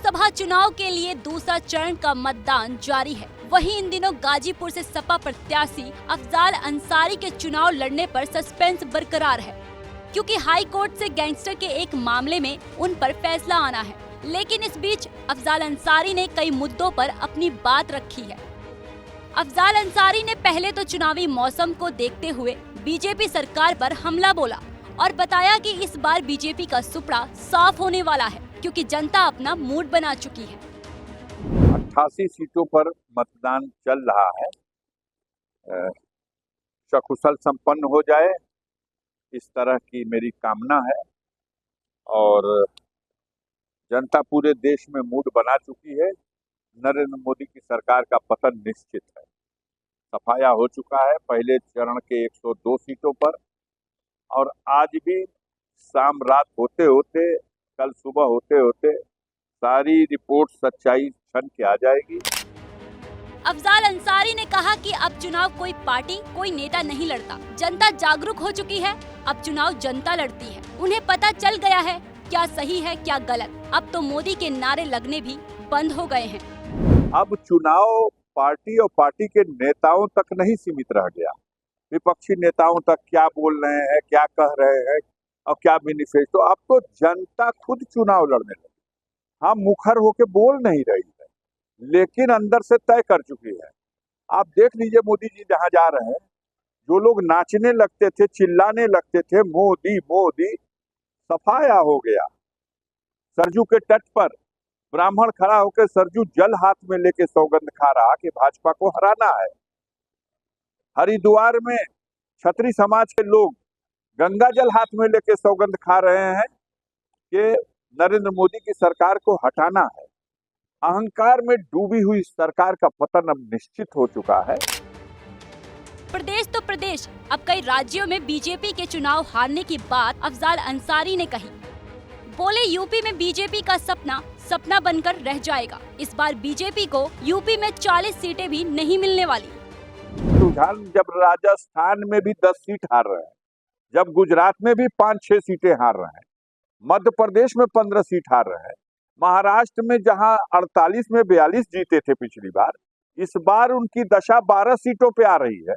लोकसभा चुनाव के लिए दूसरा चरण का मतदान जारी है। वहीं इन दिनों गाजीपुर से सपा प्रत्याशी अफजाल अंसारी के चुनाव लड़ने पर सस्पेंस बरकरार है, क्योंकि हाई कोर्ट से गैंगस्टर के एक मामले में उन पर फैसला आना है। लेकिन इस बीच अफजाल अंसारी ने कई मुद्दों पर अपनी बात रखी है। अफजाल अंसारी ने पहले तो चुनावी मौसम को देखते हुए बीजेपी सरकार पर हमला बोला और बताया कि इस बार बीजेपी का सुपड़ा साफ होने वाला है, क्योंकि जनता अपना मूड बना चुकी है। 88 सीटों पर मतदान चल रहा है। सकुशल संपन्न हो जाए, इस तरह की मेरी कामना है। और जनता पूरे देश में मूड बना चुकी है। नरेंद्र मोदी की सरकार का पतन निश्चित है। सफाया हो चुका है पहले चरण के 102 सीटों पर, और आज भी शाम रात होते होते, कल सुबह होते होते सारी रिपोर्ट सच्चाई छन के आ जाएगी। अफजाल अंसारी ने कहा कि अब चुनाव कोई पार्टी, कोई नेता नहीं लड़ता। जनता जागरूक हो चुकी है। अब चुनाव जनता लड़ती है। उन्हें पता चल गया है क्या सही है क्या गलत। अब तो मोदी के नारे लगने भी बंद हो गए हैं। अब चुनाव पार्टी और पार्टी के नेताओं तक नहीं सीमित रह गया। विपक्षी नेताओं तक क्या बोल रहे हैं, क्या कह रहे हैं और क्या मैनिफेस्टो। अब तो जनता खुद चुनाव लड़ने लगी। हम मुखर होके बोल नहीं रही है, लेकिन अंदर से तय कर चुकी है। आप देख लीजिए, मोदी जी जहां जा रहे हैं, जो लोग नाचने लगते थे, चिल्लाने लगते थे मोदी मोदी, सफाया हो गया। सरजू के तट पर ब्राह्मण खड़ा होकर सरजू जल हाथ में लेके सौगंध खा रहा कि भाजपा को हराना है। हरिद्वार में क्षत्रिय समाज के लोग गंगा जल हाथ में लेके सौगंध खा रहे हैं कि नरेंद्र मोदी की सरकार को हटाना है। अहंकार में डूबी हुई सरकार का पतन अब निश्चित हो चुका है। प्रदेश तो प्रदेश, अब कई राज्यों में बीजेपी के चुनाव हारने की बात अफजाल अंसारी ने कही। बोले यूपी में बीजेपी का सपना सपना बनकर रह जाएगा। इस बार बीजेपी को यूपी में 40 सीटें भी नहीं मिलने वाली। रुझान जब राजस्थान में भी 10 सीट हार रहे हैं, जब गुजरात में भी 5-6 सीटें हार रहे हैं, मध्य प्रदेश में 15 सीट हार रहे हैं, महाराष्ट्र में जहां 48 में 42 जीते थे पिछली बार, इस बार उनकी दशा 12 सीटों पे आ रही है।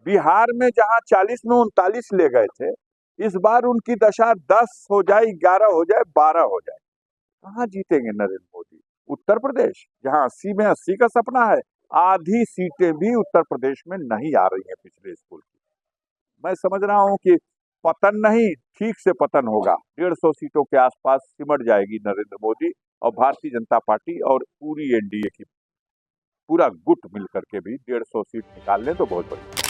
बिहार में जहां 40 में 39 ले गए थे, इस बार उनकी दशा 10 हो जाए, 11 हो जाए, 12 हो जाए। कहां जीतेंगे नरेंद्र मोदी? उत्तर प्रदेश जहां 80 में 80 का सपना है, आधी सीटें भी उत्तर प्रदेश में नहीं आ रही है पिछले स्कूल की। मैं समझ रहा हूं कि पतन नहीं, ठीक से पतन होगा। 150 सीटों के आसपास सिमट जाएगी नरेंद्र मोदी और भारतीय जनता पार्टी और पूरी एनडीए की पूरा गुट मिलकर के भी 150 सीट निकाल लें तो बहुत बढ़िया।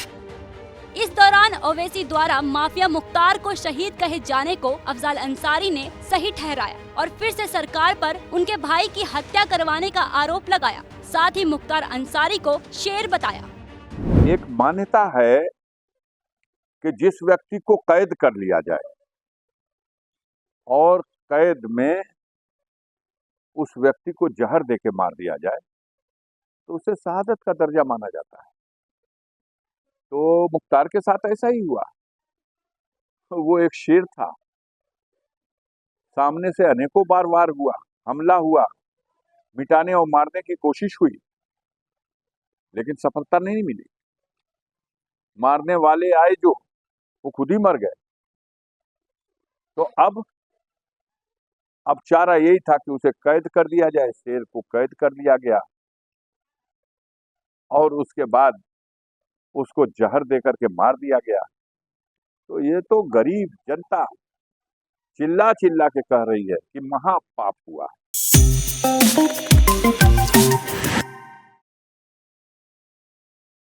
इस दौरान ओवैसी द्वारा माफिया मुख्तार को शहीद कहे जाने को अफजाल अंसारी ने सही ठहराया और फिर से सरकार पर उनके भाई की हत्या करवाने का आरोप लगाया। साथ ही मुख्तार अंसारी को शेर बताया। एक मान्यता है कि जिस व्यक्ति को कैद कर लिया जाए और कैद में उस व्यक्ति को जहर देके मार दिया जाए तो उसे शहादत का दर्जा माना जाता है। तो मुख्तार के साथ ऐसा ही हुआ। तो वो एक शेर था, सामने से अनेकों बार वार हुआ, हमला हुआ, मिटाने और मारने की कोशिश हुई, लेकिन सफलता नहीं मिली। मारने वाले आए जो, वो खुद ही मर गए। तो अब चारा यही था कि उसे कैद कर दिया जाए। शेर को कैद कर लिया गया और उसके बाद उसको जहर देकर के मार दिया गया। तो ये तो गरीब जनता चिल्ला चिल्ला के कह रही है कि महापाप हुआ।